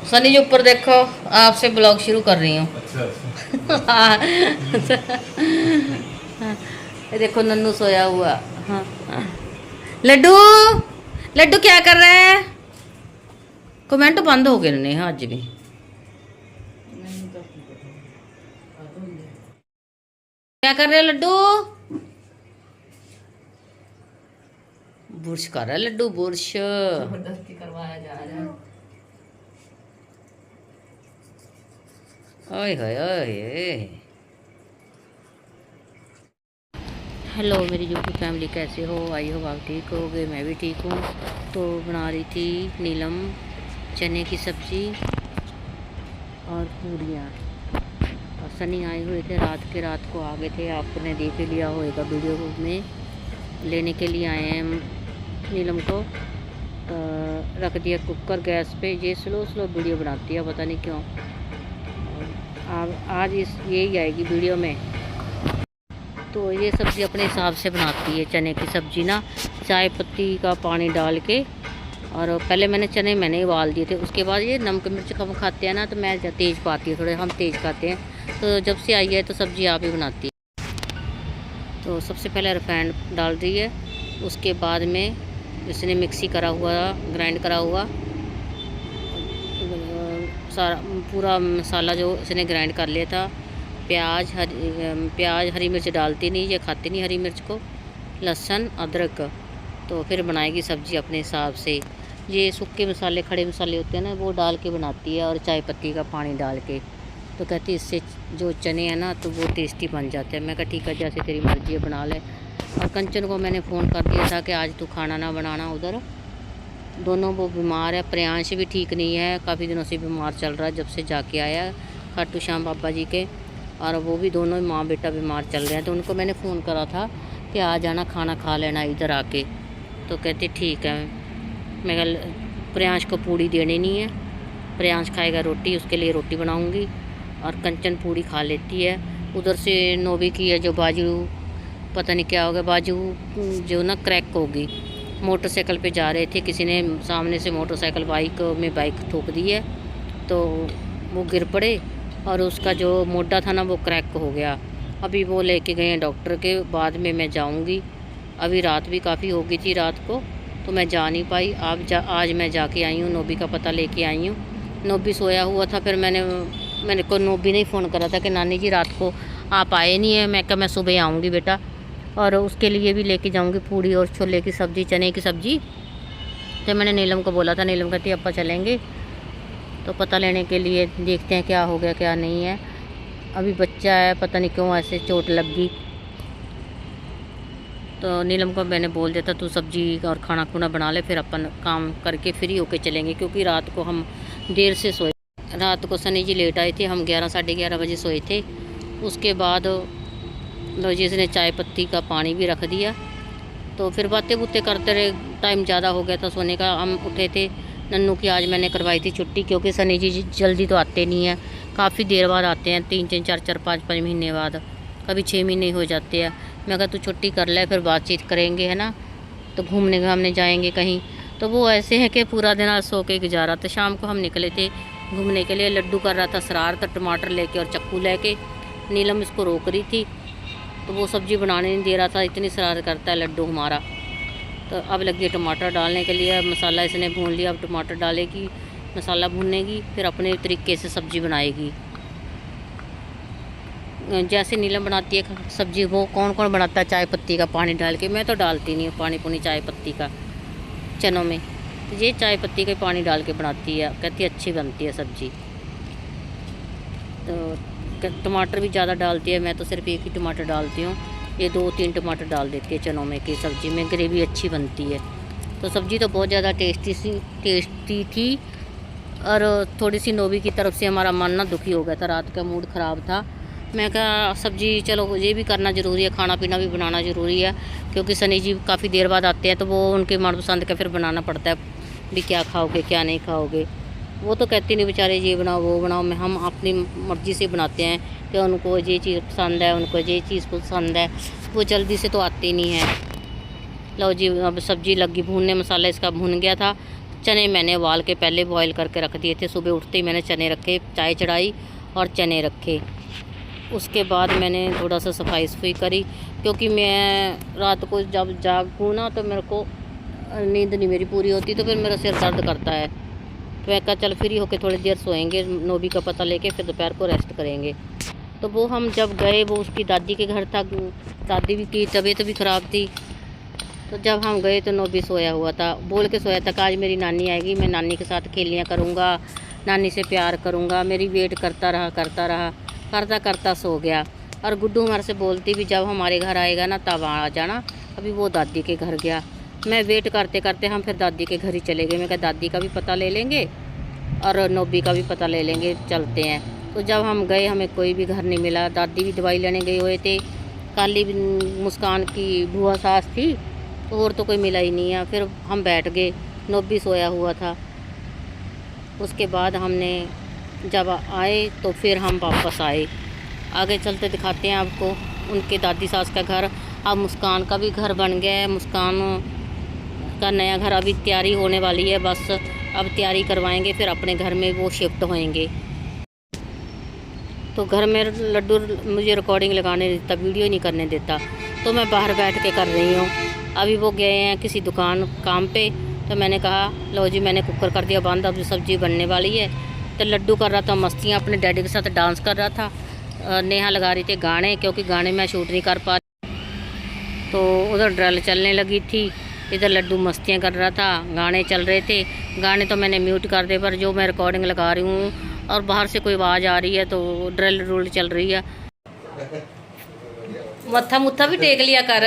सनी जी ऊपर देखो, आपसे ब्लॉग शुरू कर रही हूँ। ये देखो नन्नू सोया हुआ। हाँ। लड्डू, लड्डू क्या कर रहे हैं? कमेंट बंद हो गए ने आज भी। क्या कर रहे हो लड्डू? बुर्श कर रहा है लड्डू, बुर्श जबरदस्ती करवाया जा रहा है। ओए होए ओए। हेलो मेरी यूट्यूब फैमिली, कैसे हो? आई हो आप ठीक हो गए, मैं भी ठीक हूँ। तो बना रही थी नीलम चने की सब्ज़ी और पूरियाँ। और सनी आए हुए थे रात को आ गए थे, आपने देख लिया होगा वीडियो में। लेने के लिए आए हैं नीलम को। रख दिया कुकर गैस पे। ये स्लो वीडियो बनाती है, पता नहीं क्यों। आज यही आएगी वीडियो में। तो ये सब्ज़ी अपने हिसाब से बनाती है, चने की सब्ज़ी ना, चाय पत्ती का पानी डाल के। और पहले मैंने उबाल दिए थे। उसके बाद ये नमक मिर्च कम खाते हैं ना, तो मैं तेज़ पाती हूँ, थोड़े हम तेज़ खाते हैं। तो जब से आई है तो सब्ज़ी आप ही बनाती है। तो सबसे पहले रिफाइंड डाल दी है। उसके बाद में इसने मिक्सी करा हुआ, ग्राइंड करा हुआ सारा पूरा मसाला जो इसने ग्राइंड कर लिया था। प्याज हरी मिर्च डालती नहीं, ये खाती नहीं हरी मिर्च को। लहसुन अदरक। तो फिर बनाएगी सब्ज़ी अपने हिसाब से। ये सूखे मसाले, खड़े मसाले होते हैं ना, वो डाल के बनाती है, और चाय पत्ती का पानी डाल के। तो कहती है इससे जो चने हैं ना तो वो टेस्टी बन जाते हैं। मैं कहा ठीक है, जैसे तेरी मर्ज़ी है बना ले। और कंचन को मैंने फ़ोन कर दिया था कि आज तू खाना ना बनाना उधर। दोनों वो बीमार है, प्रियांश भी ठीक नहीं है, काफ़ी दिनों से बीमार चल रहा है जब से जाके आया खाटू श्याम बाबा जी के। और वो भी दोनों माँ बेटा बीमार चल रहे हैं। तो उनको मैंने फ़ोन करा था कि आ जाना, खाना खा लेना इधर आके। तो कहते ठीक है। मैं कल प्रियांश को पूड़ी देनी नहीं है, प्रियांश खाएगा रोटी, उसके लिए रोटी बनाऊंगी। और कंचन पूड़ी खा लेती है। उधर से नोबी की है जो बाजू, पता नहीं क्या हो गया, बाजू जो ना क्रैक होगी। मोटरसाइकिल पे जा रहे थे, किसी ने सामने से मोटरसाइकिल बाइक ठोक दी है, तो वो गिर पड़े और उसका जो मोटा था ना वो क्रैक हो गया। अभी वो लेके गए हैं डॉक्टर के, बाद में मैं जाऊंगी। अभी रात भी काफ़ी हो गई थी रात को, तो मैं जा नहीं पाई। आज मैं जाके आई हूँ, नोबी का पता लेके आई हूँ। नोबी सोया हुआ था, फिर मैंने को नोबी ने फ़ोन करा था कि नानी जी रात को आप आए नहीं है। मैं कहा मैं सुबह आऊँगी बेटा, और उसके लिए भी लेके जाऊँगी पूड़ी और छोले की सब्ज़ी, चने की सब्ज़ी। तो मैंने नीलम को बोला था, नीलम कहती अपा चलेंगे। तो पता लेने के लिए देखते हैं क्या हो गया क्या नहीं है। अभी बच्चा है, पता नहीं क्यों ऐसे चोट लग गई। तो नीलम को मैंने बोल दिया था तू सब्ज़ी और खाना खुना बना ले, फिर अपन काम करके फ्री होके चलेंगे। क्योंकि रात को हम देर से सोए। रात को सनी जी लेट आए थे, हम 11 साढ़े 11 बजे सोए थे। उसके बाद लो जी इसने चाय पत्ती का पानी भी रख दिया। तो फिर बातें बुतें करते रहे, टाइम ज़्यादा हो गया था सोने का। हम उठे थे। नन्नू की आज मैंने करवाई थी छुट्टी, क्योंकि सनी जी जल्दी तो आते नहीं हैं, काफ़ी देर बाद आते हैं, 3 4 5 महीने बाद, कभी 6 महीने हो जाते हैं। मैं कहा तू छुट्टी कर ले, फिर बातचीत करेंगे, है ना। तो घूमने घामने जाएंगे कहीं। तो वो ऐसे है कि पूरा दिन आज सो के गुजारा। तो शाम को हम निकले थे घूमने के लिए। लड्डू कर रहा था शरारत, टमाटर लेके और चक्कू लेके। नीलम इसको रोक रही थी, तो वो सब्ज़ी बनाने नहीं दे रहा था, इतनी शरारत करता है लड्डू हमारा। तो अब लगी है टमाटर डालने के लिए। मसाला इसने भून लिया, अब टमाटर डालेगी, मसाला भूनेगी, फिर अपने तरीके से सब्ज़ी बनाएगी। जैसे नीलम बनाती है सब्ज़ी, वो कौन बनाता है चाय पत्ती का पानी डाल के। मैं तो डालती नहीं हूँ पानी पुनी चाय पत्ती का चनों में। तो ये चाय पत्ती का पानी डाल के बनाती है, कहती है अच्छी बनती है सब्ज़ी। तो टमाटर भी ज़्यादा डालती है, मैं तो सिर्फ एक ही टमाटर डालती हूँ। ये 2-3 टमाटर डाल देती है चनों में कि सब्ज़ी में ग्रेवी अच्छी बनती है। तो सब्ज़ी तो बहुत ज़्यादा टेस्टी थी। और थोड़ी सी नोबी की तरफ से हमारा मन ना दुखी हो गया था, रात का मूड ख़राब था। मैं कहा सब्ज़ी चलो ये भी करना ज़रूरी है, खाना पीना भी बनाना ज़रूरी है। क्योंकि सनी जी काफ़ी देर बाद आते हैं, तो वो उनके मनपसंद का फिर बनाना पड़ता है भी, क्या खाओगे क्या नहीं खाओगे। वो तो कहती नहीं बेचारे ये बनाओ वो बनाओ, मैं हम अपनी मर्ज़ी से बनाते हैं कि उनको ये चीज़ पसंद है, उनको ये चीज़ पसंद है। वो जल्दी से तो आती नहीं है। लो जी अब सब्ज़ी लगी भूनने, मसाला इसका भून गया था। चने मैंने उबाल के पहले बॉईल करके रख दिए थे। सुबह उठते ही मैंने चने रखे, चाय चढ़ाई और चने रखे। उसके बाद मैंने थोड़ा सा सफाई करी, क्योंकि मैं रात को जब जागूँ ना तो मेरे को नींद नहीं मेरी पूरी होती, तो फिर मेरा सिर दर्द करता है। तो मैं कहा चल फ्री होके थोड़ी देर सोएंगे, नोबी का पता लेके फिर दोपहर को रेस्ट करेंगे। तो वो हम जब गए, वो उसकी दादी के घर था, दादी भी की तबीयत भी ख़राब थी। तो जब हम गए तो नोबी सोया हुआ था, बोल के सोया था कि आज मेरी नानी आएगी, मैं नानी के साथ खेलियाँ करूँगा, नानी से प्यार करूँगा। मेरी वेट करता करता सो गया। और गुड्डू हमारे से बोलती भी जब हमारे घर आएगा ना तब आ जाना। अभी वो दादी के घर गया। मैं वेट करते करते हम फिर दादी के घर ही चले गए। मैं कहा दादी का भी पता ले लेंगे और नोबी का भी पता ले लेंगे, चलते हैं। तो जब हम गए हमें कोई भी घर नहीं मिला। दादी भी दवाई लेने गए हुए थे, खाली मुस्कान की बुआ सास थी, और तो कोई मिला ही नहीं है। फिर हम बैठ गए, नोबी सोया हुआ था। उसके बाद हमने जब आए तो फिर हम वापस आए। आगे चलते दिखाते हैं आपको उनके दादी सास का घर। अब मुस्कान का भी घर बन गया है। मुस्कान का नया घर अभी तैयारी होने वाली है, बस अब तैयारी करवाएंगे, फिर अपने घर में वो शिफ्ट होएंगे। तो घर में लड्डू मुझे रिकॉर्डिंग लगाने देता, वीडियो नहीं करने देता, तो मैं बाहर बैठ के कर रही हूँ। अभी वो गए हैं किसी दुकान काम पे, तो मैंने कहा लो जी मैंने कुकर कर दिया बंद, अब सब्ज़ी बनने वाली है। तो लड्डू कर रहा था मस्तियाँ, अपने डैडी के साथ डांस कर रहा था। नेहा लगा रही थी गाने, क्योंकि गाने मैं शूट नहीं कर पा रही, तो उधर ड्रिल चलने लगी थी, इधर लड्डू मस्तियाँ कर रहा था, गाने चल रहे थे। गाने तो मैंने म्यूट कर दे, पर जो मैं रिकॉर्डिंग लगा रही हूँ और बाहर से कोई आवाज़ आ रही है तो ड्रिल रूल चल रही है। मत्था मुत्था भी टेक लिया कर।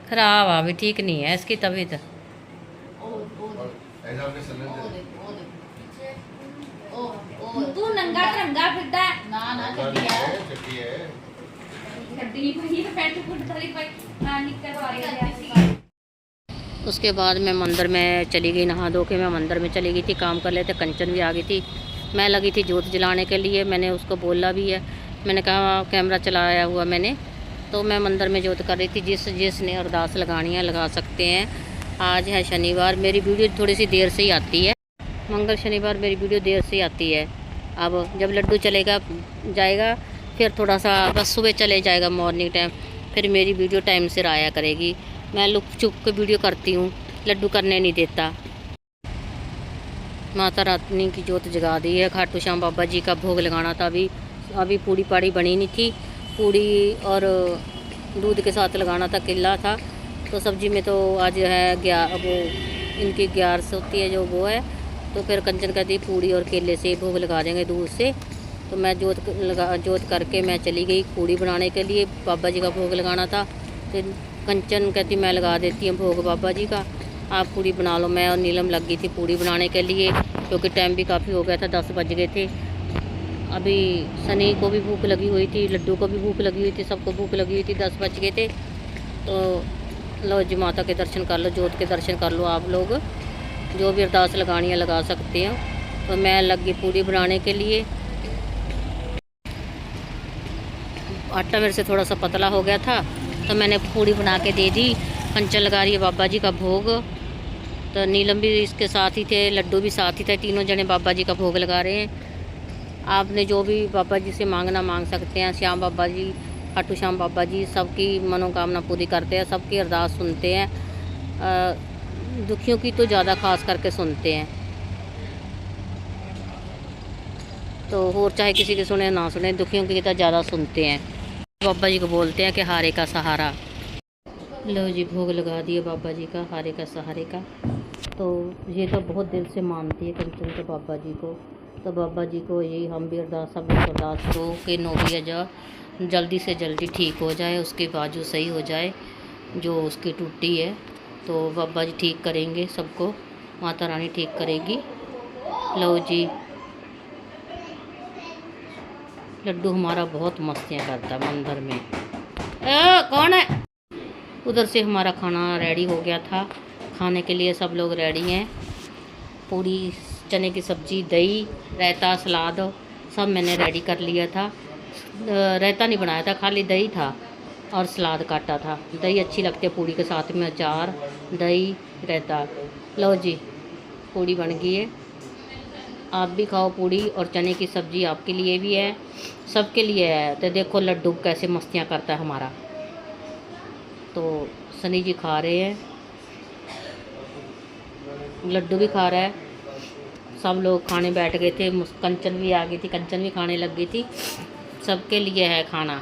खराब अभी ठीक नहीं है इसकी तबीयत। तू नंगा तरंगा फिरदा ना ना चड्डी है चड्डी भाई पैंट फुट थली भाई ना निकल वाली। उसके बाद मैं मंदिर में चली गई, नहा धो के मैं मंदिर में चली गई थी, काम कर लेते। कंचन भी आ गई थी, मैं लगी थी जोत जलाने के लिए। मैंने उसको बोला भी है, मैंने कहा कैमरा चलाया हुआ मैंने, तो मैं मंदिर में जोत कर रही थी। जिसने अरदास लगानी है लगा सकते हैं। आज है शनिवार, मेरी वीडियो थोड़ी सी देर से ही आती है। मंगल शनिवार मेरी वीडियो देर से ही आती है। अब जब लड्डू चलेगा जाएगा, फिर थोड़ा सा बस सुबह चले जाएगा मॉर्निंग टाइम, फिर मेरी वीडियो टाइम से आया करेगी। मैं लुक चुप के वीडियो करती हूँ, लड्डू करने नहीं देता। माता रानी की जोत जगा दी है। खाटू श्याम बाबा जी का भोग लगाना था। अभी पूड़ी पाड़ी बनी नहीं थी, पूड़ी और दूध के साथ लगाना था, किला था। तो सब्जी में तो आज है वो इनकी 11 होती है जो वो है, तो फिर कंचन कहती पूड़ी और केले से भोग लगा देंगे दूध से। तो मैं जोत करके मैं चली गई पूड़ी बनाने के लिए, बाबा जी का भोग लगाना था। तो कंचन कहती मैं लगा देती हूँ भोग बाबा जी का, आप पूड़ी बना लो। मैं और नीलम लग गई थी पूड़ी बनाने के लिए, क्योंकि टाइम भी काफ़ी हो गया था, 10 बज गए थे। अभी सनी को भी भूख लगी हुई थी, लड्डू को भी भूख लगी हुई थी, सबको भूख लगी हुई थी, 10 बज गए थे। तो लो जी माता के दर्शन कर लो, जोत के दर्शन कर लो। आप लोग जो भी अरदास लगानी है लगा सकते हैं। तो मैं लग गई पूड़ी बनाने के लिए। आटा मेरे से थोड़ा सा पतला हो गया था, तो मैंने पूड़ी बना के दे दी। कंचन लगा रही है बाबा जी का भोग, तो नीलम भी इसके साथ ही थे, लड्डू भी साथ ही थे, तीनों जने बाबा जी का भोग लगा रहे हैं। आपने जो भी बाबा जी से मांगना मांग सकते हैं। श्याम बाबा जी, खाटू श्याम बाबा जी सबकी मनोकामना पूरी करते हैं, सबकी अरदास सुनते हैं। दुखियों की तो ज़्यादा खास करके सुनते हैं। तो और चाहे किसी की सुने ना सुने, दुखियों की तो ज़्यादा सुनते हैं। बाबा जी को बोलते हैं कि हारे का सहारा। लो जी भोग लगा दिए बाबा जी का, हारे का सहारे का। तो ये तो बहुत दिल से मानती है कंचन तो बाबा जी को। तो बाबा जी को यही हम भी अरदास, सब अरदास करो कि नोबिया जा जल्दी से जल्दी ठीक हो जाए, उसके बाजू सही हो जाए जो उसकी टूटी है। तो बाबा जी ठीक करेंगे सबको, माता रानी ठीक करेगी। लो जी लड्डू हमारा बहुत मस्तियाँ करता है मंदिर में। कौन है? उधर से हमारा खाना रेडी हो गया था, खाने के लिए सब लोग रेडी हैं। पूरी, चने की सब्ज़ी, दही, रायता, सलाद सब मैंने रेडी कर लिया था। रायता नहीं बनाया था, खाली दही था। और सलाद काटा था। दही अच्छी लगती है पूड़ी के साथ में, अचार दही रहता। लो जी पूड़ी बन गई है, आप भी खाओ पूड़ी। और चने की सब्ज़ी आपके लिए भी है, सबके लिए है। तो देखो लड्डू कैसे मस्तियाँ करता है हमारा। तो सनी जी खा रहे हैं, लड्डू भी खा रहा है। सब लोग खाने बैठ गए थे, कंचन भी आ गई थी, कंचन भी खाने लग गई थी। सबके लिए है खाना।